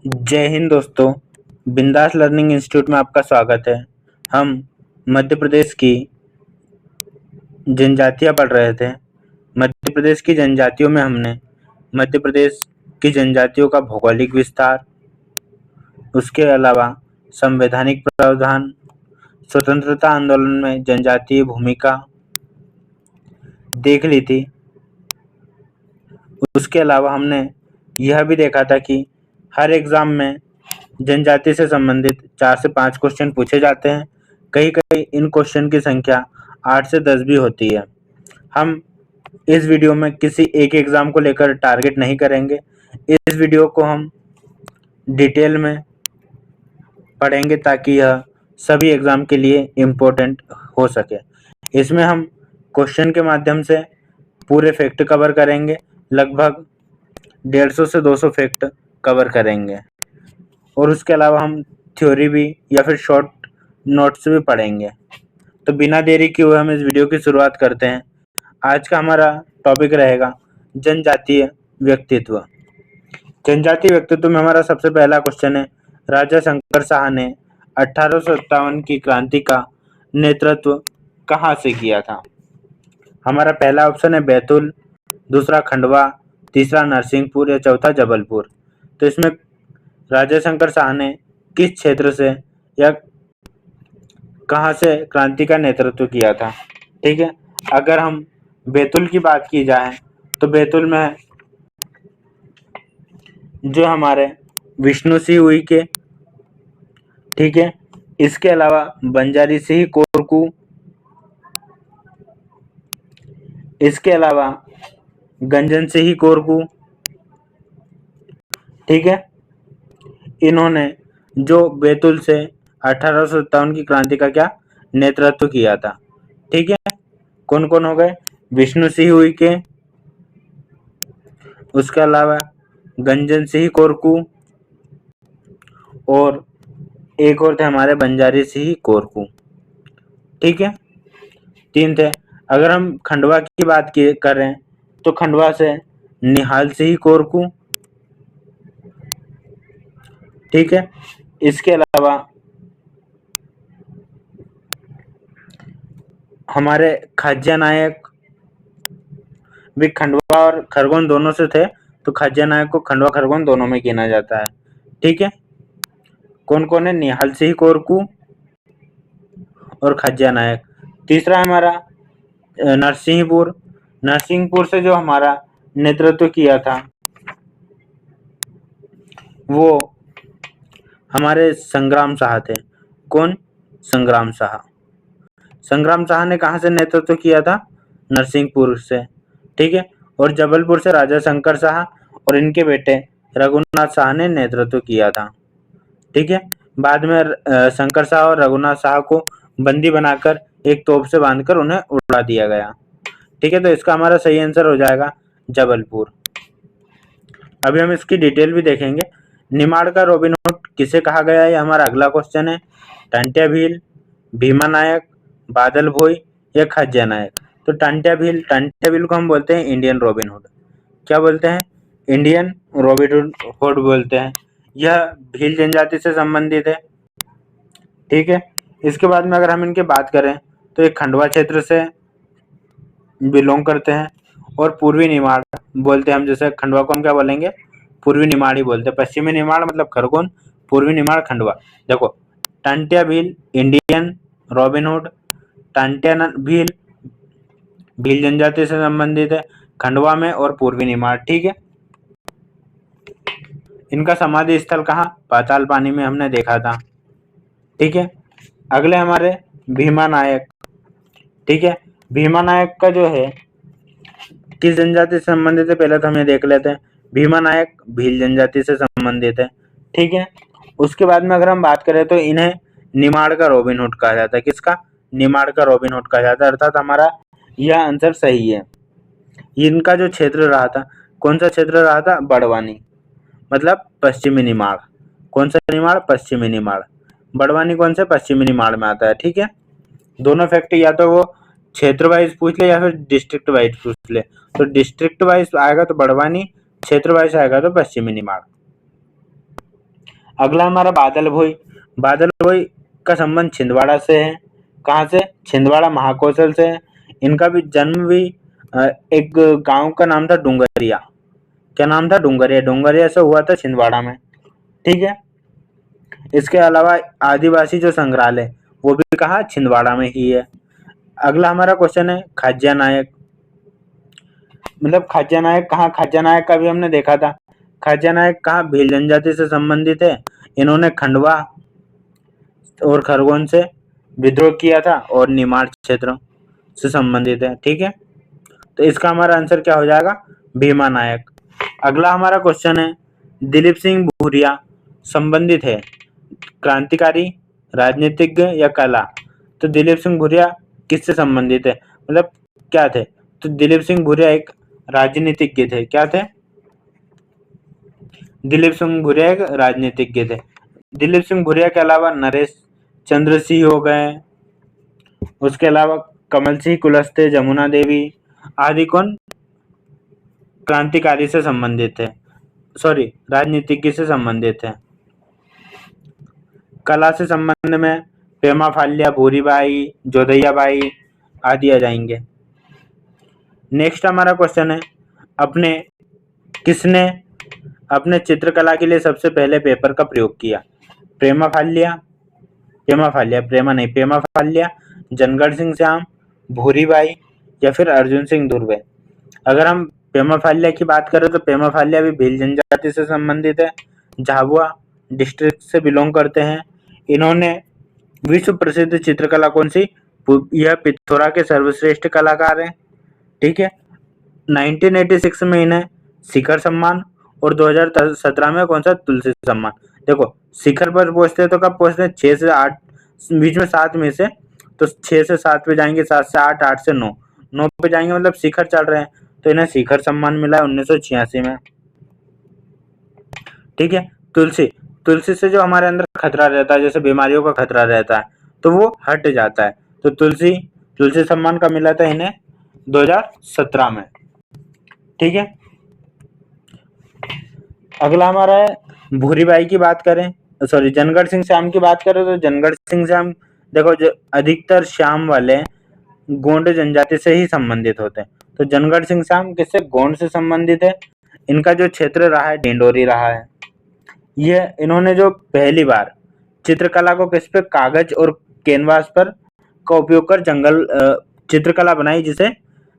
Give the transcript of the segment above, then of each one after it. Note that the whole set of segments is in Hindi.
जय हिंद दोस्तों। बिंदास लर्निंग इंस्टीट्यूट में आपका स्वागत है। हम मध्य प्रदेश की जनजातियाँ पढ़ रहे थे। मध्य प्रदेश की जनजातियों में हमने मध्य प्रदेश की जनजातियों का भौगोलिक विस्तार, उसके अलावा संवैधानिक प्रावधान, स्वतंत्रता आंदोलन में जनजातीय भूमिका देख ली थी। उसके अलावा हमने यह भी देखा था कि हर एग्ज़ाम में जनजाति से संबंधित 4 से 5 क्वेश्चन पूछे जाते हैं। कहीं-कहीं इन क्वेश्चन की संख्या 8 से 10 भी होती है। हम इस वीडियो में किसी एक एग्ज़ाम को लेकर टारगेट नहीं करेंगे। इस वीडियो को हम डिटेल में पढ़ेंगे ताकि यह सभी एग्ज़ाम के लिए इम्पोर्टेंट हो सके। इसमें हम क्वेश्चन के माध्यम से पूरे फैक्ट कवर करेंगे। लगभग 150 से 200 फैक्ट कवर करेंगे और उसके अलावा हम थ्योरी भी या फिर शॉर्ट नोट्स भी पढ़ेंगे। तो बिना देरी किए हुए हम इस वीडियो की शुरुआत करते हैं। आज का हमारा टॉपिक रहेगा जनजातीय व्यक्तित्व। जनजातीय व्यक्तित्व में हमारा सबसे पहला क्वेश्चन है, राजा शंकर शाह ने 1857 की क्रांति का नेतृत्व कहाँ से किया था? हमारा पहला ऑप्शन है बैतूल, दूसरा खंडवा, तीसरा नरसिंहपुर या चौथा जबलपुर। तो इसमें राजा शंकर शाह ने किस क्षेत्र से या कहाँ से क्रांति का नेतृत्व किया था? ठीक है, अगर हम बैतूल की बात की जाए तो बैतूल में जो हमारे विष्णु सिंह उइके, ठीक है, इसके अलावा बंजारी सिंह कोरकू, इसके अलावा गंजन सिंह कोरकू, ठीक है, इन्होंने जो बैतूल से 1857 की क्रांति का क्या नेतृत्व किया था। ठीक है, कौन कौन हो गए? विष्णु सिंह उइके, उसके अलावा गंजन सिंह कोरकू और एक और थे हमारे बंजारी सिंह कोरकू। ठीक है, 3 थे। अगर हम खंडवा की बात करें तो खंडवा से निहाल सिंह कोरकू, ठीक है, इसके अलावा हमारे खाज्या नायक भी खंडवा और खरगोन दोनों से थे, तो खाज्या नायक को खंडवा खरगोन दोनों में गिना जाता है। ठीक है, कौन कौन है? निहाल सिंह कोरकू और खाज्या नायक। तीसरा हमारा नरसिंहपुर। नरसिंहपुर से जो हमारा नेतृत्व किया था वो हमारे संग्राम शाह थे। कौन? संग्राम शाह। संग्राम शाह ने कहाँ से नेतृत्व किया था? नरसिंहपुर से। ठीक है, और जबलपुर से राजा शंकर शाह और इनके बेटे रघुनाथ शाह ने नेतृत्व किया था। ठीक है, बाद में शंकर शाह और रघुनाथ शाह को बंदी बनाकर एक तोप से बांधकर उन्हें उड़ा दिया गया। ठीक है, तो इसका हमारा सही आंसर हो जाएगा जबलपुर। अभी हम इसकी डिटेल भी देखेंगे। निमाड़ का रॉबिन हुड किसे कहा गया है? हमारा अगला क्वेश्चन है। टांट्या भील, भीमा नायक, बादल भोई या खाज्या नायक। तो टांट्या भील को हम बोलते हैं इंडियन रॉबिन हुड। क्या बोलते हैं? इंडियन रॉबिन हुड बोलते हैं। यह भील जनजाति से संबंधित है। ठीक है, इसके बाद में अगर हम इनकी बात करें तो ये खंडवा क्षेत्र से बिलोंग करते हैं और पूर्वी निमाड़ बोलते हैं हम। जैसे खंडवा को हम क्या बोलेंगे? पूर्वी निमाड़ ही बोलते हैं। पश्चिमी निमाड़ मतलब खरगोन, पूर्वी निमाड़ खंडवा। देखो, Tantya Bhil Indian robin hood, Tantya Bhil Bhil जनजाति से संबंधित है खंडवा में और पूर्वी निमाड़। ठीक है, इनका समाधि स्थल कहाँ? पाताल पानी में हमने देखा था। ठीक है, अगले हमारे भीमा नायक। ठीक है, भीमा नायक का जो है किस जनजाति से संबंधित है पहले तो हम ये देख लेते हैं। भीमा नायक भील जनजाति से संबंधित है। ठीक है, उसके बाद में अगर हम बात करें तो इन्हें निमाड़ का रॉबिन हुड कहा जाता है। किसका? निमाड़ का रॉबिन हुड कहा जाता है, अर्थात हमारा यह आंसर सही है। इनका जो क्षेत्र रहा था, कौन सा क्षेत्र रहा था? बड़वानी, मतलब पश्चिमी निमाड़। कौन सा निमाड़? पश्चिमी निमाड़। बड़वानी कौन से? पश्चिमी निमाड़ में आता है। ठीक है, दोनों फैक्ट या तो वो क्षेत्र वाइज पूछ ले या फिर डिस्ट्रिक्ट वाइज पूछ ले। तो डिस्ट्रिक्ट वाइज आएगा तो बड़वानी, क्षेत्र वाइज आएगा तो पश्चिमी निमाड़। अगला हमारा बादल भोई। बादल भोई का संबंध छिंदवाड़ा से है। कहाँ से? छिंदवाड़ा महाकौशल से है। इनका भी जन्म भी एक गांव का नाम था डूंगरिया। क्या नाम था? डूंगरिया। डूंगरिया से हुआ था छिंदवाड़ा में। ठीक है। इसके अलावा आदिवासी जो संग्रहालय वो भी कहाँ? छिंदवाड़ा में ही है। अगला हमारा क्वेश्चन है खाज्या नायक। मतलब खाज्या नायक कहाँ? खाज्या नायक का भी हमने देखा था। खाज्या नायक कहाँ? भील जनजाति से संबंधित है। इन्होंने खंडवा और खरगोन से विद्रोह किया था और निमाड़ क्षेत्र से संबंधित है। ठीक है। तो इसका हमारा आंसर क्या हो जाएगा? भीमा नायक। अगला हमारा क्वेश्चन है दिलीप सिंह भूरिया संबंधित है क्रांतिकारी, राजनीतिज्ञ या कला? तो दिलीप सिंह भूरिया किससे संबंधित है? मतलब क्या थे? तो दिलीप सिंह भूरिया एक राजनीतिज्ञ थे। क्या थे? दिलीप सिंह भूरिया एक राजनीतिज्ञ थे। दिलीप सिंह भूरिया के अलावा नरेश चंद्र सिंह हो गए, उसके अलावा कमल सिंह कुलस्ते, जमुना देवी आदि कौन? क्रांतिकारी से संबंधित है, सॉरी राजनीतिज्ञ से संबंधित है। कला से संबंध में पेमा फाल्या, भूरीबाई, जोधैया बाई आदि आ जाएंगे। नेक्स्ट हमारा क्वेश्चन है अपने किसने अपने चित्रकला के लिए सबसे पहले पेपर का प्रयोग किया? प्रेमा फाल्या, पेमा फाल्या, जनगढ़ सिंह श्याम, भूरीबाई या फिर अर्जुन सिंह धुर्वे? अगर हम पेमा फाल्या की बात करें तो पेमा फाल्या भी भील जनजाति से संबंधित है, झाबुआ डिस्ट्रिक्ट से बिलोंग करते हैं। इन्होंने विश्व प्रसिद्ध चित्रकला कौन सी? यह पिथौरा के सर्वश्रेष्ठ कलाकार हैं। ठीक है। 1986 में इन्हें शिखर सम्मान और 2017 में कौन सा? तुलसी सम्मान। देखो शिखर पर पहुंचते तो कब पहुंचते हैं? 6 से 8 बीच में 7 में से, तो 6 से 7 पे जाएंगे, 7 से 8, 8 से 9, 9 पे जाएंगे मतलब शिखर चल रहे हैं, तो इन्हें शिखर सम्मान मिला है 1986 में। ठीक है। तुलसी से जो हमारे अंदर खतरा रहता है, जैसे बीमारियों का खतरा रहता है, तो वो हट जाता है। तो तुलसी सम्मान का मिला था इन्हें 2017 में। ठीक है। अगला हमारा है भूरीबाई की बात करें, सॉरी जनगढ़ सिंह श्याम की बात करें तो जनगढ़ सिंह श्याम देखो जो अधिकतर श्याम वाले गोंड जनजाति से ही संबंधित होते हैं। तो जनगढ़ सिंह श्याम किससे? गोंड से संबंधित है। इनका जो क्षेत्र रहा है डिंडोरी रहा है। ये इन्होंने जो पहली बार चित्रकला को किस पे? कागज और कैनवास पर का उपयोग कर चित्रकला बनाई, जिसे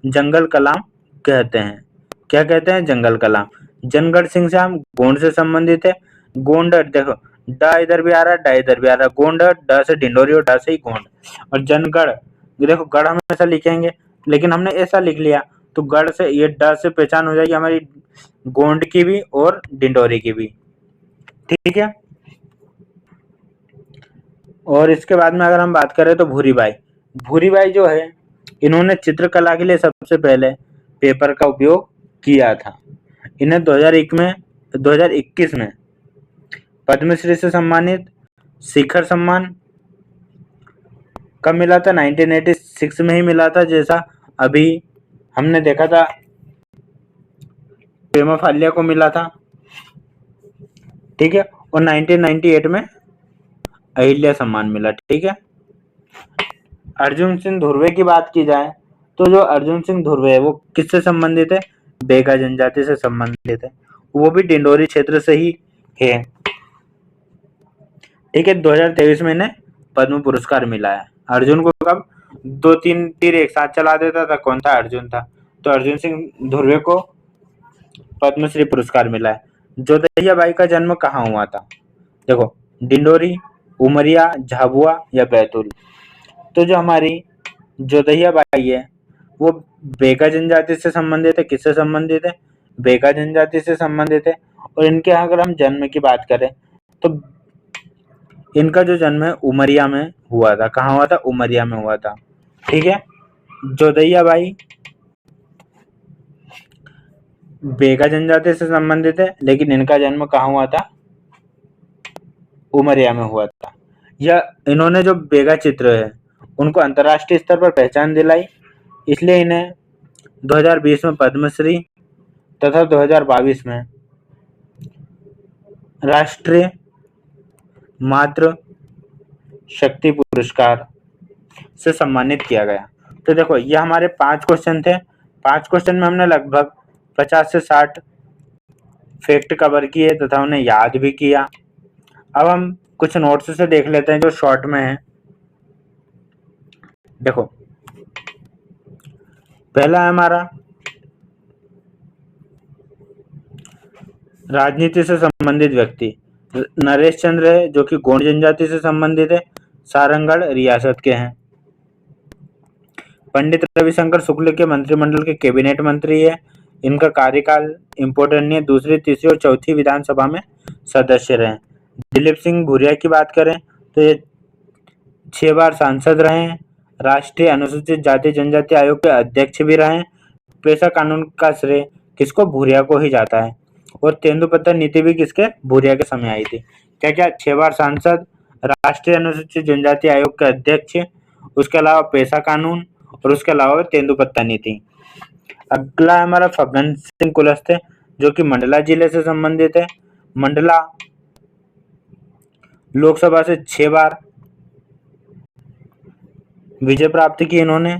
जंगल कलाम कहते हैं। क्या कहते हैं? जंगल कलाम। जनगढ़ सिंह श्याम गोंड से संबंधित है। गोंड देखो ड इधर भी आ रहा है, ड इधर भी आ रहा है। गोंड ड से डिंडोरी और ड से ही गोंड। और जनगढ़ देखो गढ़ हमेशा लिखेंगे, लेकिन हमने ऐसा लिख लिया तो गढ़ से ये ड से पहचान हो जाएगी हमारी गोंड की भी और डिंडोरी की भी। ठीक है। और इसके बाद में अगर हम बात करें तो भूरीबाई जो है इन्होंने चित्रकला के लिए सबसे पहले पेपर का उपयोग किया था। इन्हें 2021 में पद्मश्री से सम्मानित, शिखर सम्मान कब मिला था? 1986 में ही मिला था, जैसा अभी हमने देखा था पेमा फाल्या को मिला था। ठीक है। और 1998 में अहिल्या सम्मान मिला। ठीक है। अर्जुन सिंह धुर्वे की बात की जाए तो जो अर्जुन सिंह धुर्वे है वो किससे संबंधित है? बेगा जनजाति से संबंधित है, वो भी डिंडोरी क्षेत्र से ही है। ठीक है। 2023 में इन्हें पद्म पुरस्कार मिला है। अर्जुन को कब? 2-3 तीर एक साथ चला देता था, कौन था? अर्जुन था। तो अर्जुन सिंह धुर्वे को पद्मश्री पुरस्कार मिला है। जोधैया बाई का जन्म कहाँ हुआ था? देखो डिंडोरी, उमरिया, झाबुआ या बैतूल? तो जो हमारी जोधैया बाई है वो बेगा जनजाति से संबंधित है। किससे संबंधित है? बेगा जनजाति से संबंधित है। और इनके अगर हम जन्म की बात करें तो इनका जो जन्म है उमरिया में हुआ था। कहाँ हुआ था? उमरिया में हुआ था। ठीक है। जोधैया बाई बेगा जनजाति से संबंधित है, लेकिन इनका जन्म कहाँ हुआ था? उमरिया में हुआ था। यह इन्होंने जो बेगा चित्र है उनको अंतर्राष्ट्रीय स्तर पर पहचान दिलाई, इसलिए इन्हें 2020 में पद्मश्री तथा 2022 में राष्ट्रीय मातृ शक्ति पुरस्कार से सम्मानित किया गया। तो देखो ये हमारे 5 क्वेश्चन थे। 5 क्वेश्चन में हमने लगभग 50 से 60 फैक्ट कवर किए तथा उन्हें याद भी किया। अब हम कुछ नोट्स से देख लेते हैं जो शॉर्ट में है। देखो पहला है हमारा राजनीति से संबंधित व्यक्ति नरेश चंद्र है, जो कि गोंड जनजाति से संबंधित है, सारंगढ़ रियासत के हैं। पंडित रविशंकर शुक्ल के मंत्रिमंडल के कैबिनेट मंत्री है। इनका कार्यकाल इम्पोर्टेंट नहीं है, दूसरी, तीसरी और चौथी विधानसभा में सदस्य रहे। दिलीप सिंह भूरिया की बात करें तो ये 6 बार सांसद रहे हैं। राष्ट्रीय अनुसूचित जाति जनजाति आयोग के अध्यक्ष भी रहे। पेशा कानून का श्रेय किसको? भूरिया को ही जाता है। और तेंदुपत्ता नीति भी किसके? भूरिया के समय आई थी। क्या क्या? 6 बार सांसद, राष्ट्रीय अनुसूचित जनजाति आयोग के अध्यक्ष, उसके अलावा पेशा कानून और उसके अलावा तेंदुपत्ता नीति। अगला है हमारा फग्गन सिंह कुलस्ते, जो कि मंडला जिले से संबंधित है। मंडला लोकसभा से 6 बार विजय प्राप्त की इन्होंने।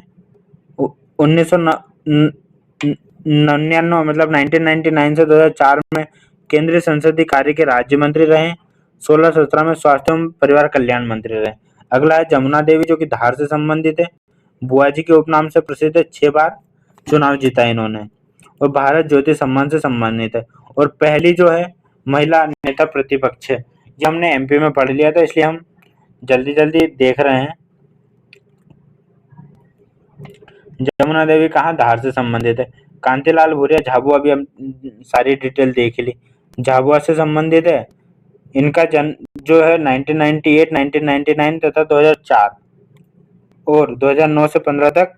1999 मतलब 1999 से 2004 में केंद्रीय संसदीय कार्य के राज्य मंत्री रहे। 16-17 में स्वास्थ्य एवं परिवार कल्याण मंत्री रहे। अगला है जमुना देवी, जो कि धार से संबंधित है। बुआजी के उपनाम से प्रसिद्ध है। 6 बार चुनाव जीता इन्होंने और भारत ज्योति सम्मान से सम्मानित है। और पहली जो है महिला नेता प्रतिपक्ष है। ये हमने एमपी में पढ़ लिया था, इसलिए हम जल्दी जल्दी देख रहे हैं। जमुना देवी कहाँ? धार से संबंधित है। कांतिलाल भूरिया झाबुआ, अभी हम सारी डिटेल देख ली, झाबुआ से संबंधित है। इनका जन्म जो है 1998, 1999 तथा 2004 और 2009 से 15 तक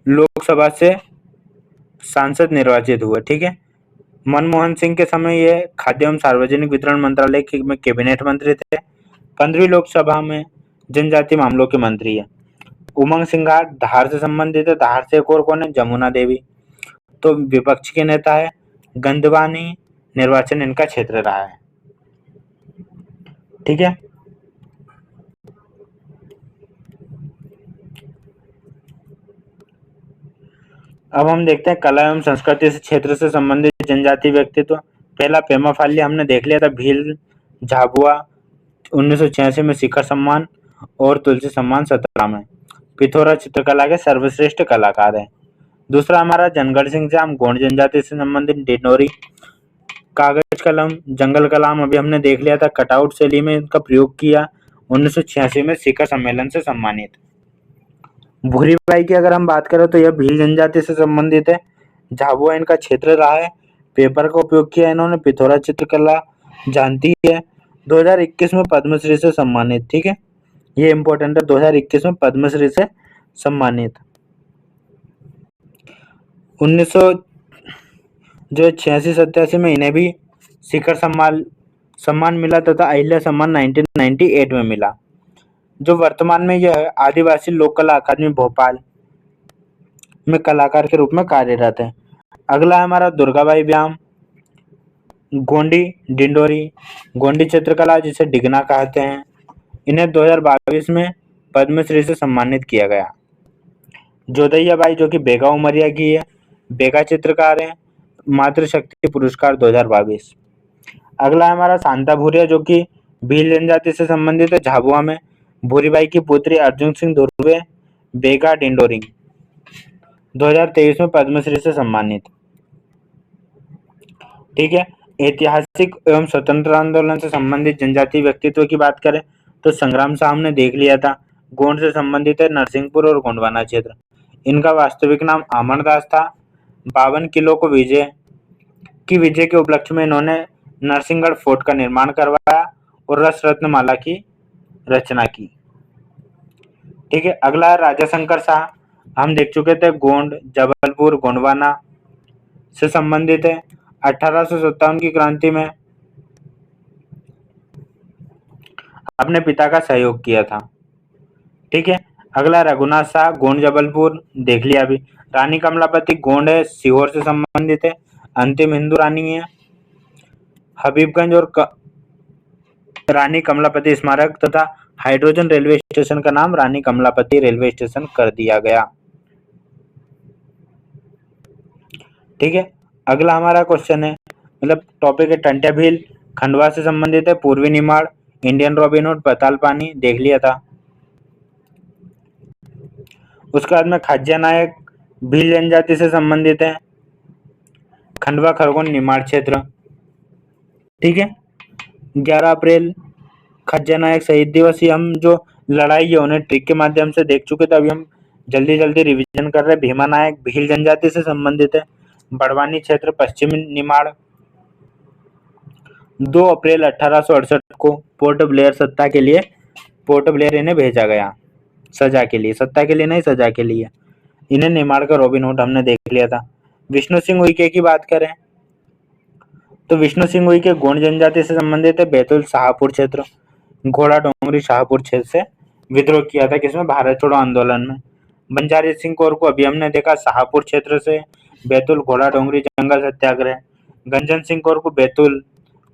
लोकसभा से सांसद निर्वाचित हुए। ठीक है। मनमोहन सिंह के समय ये खाद्य एवं सार्वजनिक वितरण मंत्रालय में कैबिनेट मंत्री थे। 15वीं लोकसभा में जनजातीय मामलों के मंत्री है। उमंग सिंघार धार से संबंधित है। धार से एक और कौन है? जमुना देवी, तो विपक्ष के नेता है। गंधवानी निर्वाचन इनका क्षेत्र रहा है। ठीक है। अब हम देखते हैं कला एवं संस्कृति से क्षेत्र से संबंधित जनजातीय व्यक्तित्व। पहला पेमा फालिया हमने देख लिया था। भील झाबुआ 1986 में शिखर सम्मान और तुलसी सम्मान 17 में। पिथौरा चित्रकला के सर्वश्रेष्ठ कलाकार हैं। दूसरा हमारा जनगढ़ सिंह जाम, गोंड जनजाति से संबंधित। डिंडोरी कागज कलम जंगल कलाम अभी हमने देख लिया था। कटआउट शैली में इनका प्रयोग किया। 1986 में शिखर सम्मेलन से सम्मानित। भूरी बाई की अगर हम बात करें तो यह भील जनजाति से संबंधित है। झाबुआ इनका क्षेत्र रहा है। पेपर का उपयोग किया इन्होंने। पिथौरा चित्रकला जानती है। 2021 में पद्मश्री से सम्मानित। ठीक है, ये इंपॉर्टेंट है। 2021 में पद्मश्री से सम्मानित। 1986-87 में इन्हें भी शिखर सम्मान मिला तथा अहिल्या सम्मान 1998 में मिला। जो वर्तमान में यह है आदिवासी लोक कला अकादमी भोपाल में कलाकार के रूप में कार्यरत है। अगला है हमारा दुर्गाबाई व्याम, गोंडी डिंडोरी, गोंडी चित्रकला जिसे डिगना कहते हैं। इन्हें 2022 में पद्मश्री से सम्मानित किया गया। जोदैया बाई जो कि बेगा उमरिया की है, बेगा चित्रकार है, मातृशक्ति पुरस्कार 2022। अगला है हमारा शांता भूरिया जो कि भील जनजाति से संबंधित है। झाबुआ में भूरीबाई की पुत्री अर्जुन सिंह धुर्वे, बेगा डिंडोरी 2023 में पद्मश्री से सम्मानित। ठीक है। ऐतिहासिक एवं स्वतंत्रता आंदोलन से संबंधित जनजातीय व्यक्तित्व की बात करें तो संग्राम साहब ने देख लिया था। गोंड से संबंधित है, नरसिंहपुर और गोंडवाना क्षेत्र। इनका वास्तविक नाम अमरदास था। 52 किलो को विजय के उपलक्ष्य में इन्होंने नरसिंहगढ़ फोर्ट का निर्माण करवाया और रस रत्नमाला की रचना की। ठीक है। अगला है राजा शंकर शाह, हम देख चुके थे। गोंड, जबलपुर, गोंडवाना से संबंधित है। 1857 की क्रांति में अपने पिता का सहयोग किया था। ठीक है। अगला रघुनाथ शाह, गोंड जबलपुर देख लिया अभी। रानी कमलापति गोंड है, सीहोर से संबंधित है। अंतिम हिंदू रानी है। हबीबगंज और रानी कमलापति स्मारक तथा हाइड्रोजन रेलवे स्टेशन का नाम रानी कमलापति रेलवे स्टेशन कर दिया गया। ठीक है, अगला हमारा क्वेश्चन है, मतलब टॉपिक है टंट्या भील, खंडवा से संबंधित है। पूर्वी निमाड़, इंडियन रॉबिनहुड, पाताल पानी देख लिया था। उसके बाद में खाज्या नायक भील जनजाति से संबंधित है, खंडवा खरगोन निमाड़ क्षेत्र। ठीक है, 11 अप्रैल खाज्या नायक शहीद दिवस, ये हम जो लड़ाई है उन्हें ट्रिक के माध्यम से देख चुके थे, अभी हम जल्दी जल्दी रिवीजन कर रहे हैं। भीमा नायक भील जनजाति से संबंधित है, बड़वानी क्षेत्र पश्चिमी निमाड़। 2 अप्रैल 1868 को पोर्ट ब्लेयर सत्ता के लिए, पोर्ट ब्लेयर इन्हें भेजा गया सजा के लिए, सत्ता के लिए नहीं सजा के लिए। इन्हें निमाड़ का रॉबिनहुड हमने देख लिया था। विष्णु सिंह उइके की बात करें तो विष्णु सिंह उइके गोंड जनजाति से संबंधित है, बैतूल शाहपुर क्षेत्र, घोड़ा डोंगरी शाहपुर क्षेत्र से विद्रोह किया था, किसमें, भारत छोड़ो आंदोलन में। बंजारी सिंह कौर को अभी हमने देखा शाहपुर क्षेत्र से, बैतूल घोड़ा डोंगरी जंगल सत्याग्रह। गंजन सिंह कौर को बैतूल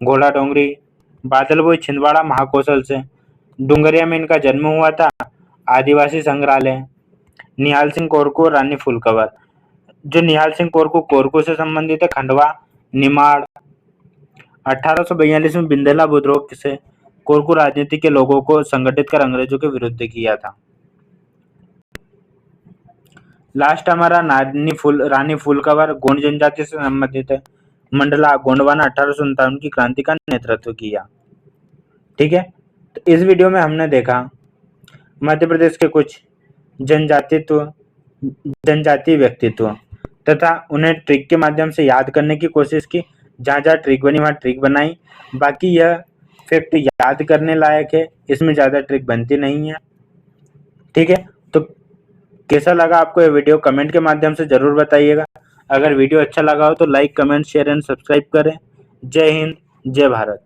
घोड़ा डोंगरी। बादल बोई छिंदवाड़ा महाकौशल से, डुंगरिया में इनका जन्म हुआ था, आदिवासी संग्रहालय। निहाल सिंह कोरकू और रानी फूलकवर, जो निहाल सिंह कोरकू कोरकू से संबंधित है, खंडवा निमाड़। 1842 में बिंदेला विद्रोह से कोरकू राजनीति के लोगों को संगठित कर अंग्रेजों के विरुद्ध किया था। लास्ट हमारा रानी फूलकवर गोंड जनजाति से संबंधित है, मंडला गोंडवाना 1857 की क्रांति का नेतृत्व किया। ठीक है, तो इस वीडियो में हमने देखा मध्य प्रदेश के कुछ जनजातीय व्यक्तित्व तथा उन्हें ट्रिक के माध्यम से याद करने की कोशिश की। जहाँ जहाँ ट्रिक बनी वहाँ ट्रिक बनाई, बाकी यह फैक्ट याद करने लायक है, इसमें ज़्यादा ट्रिक बनती नहीं है। ठीक है, तो कैसा लगा आपको ये वीडियो कमेंट के माध्यम से ज़रूर बताइएगा। अगर वीडियो अच्छा लगा हो तो like, comment, share and subscribe करें। जय हिंद, जय भारत।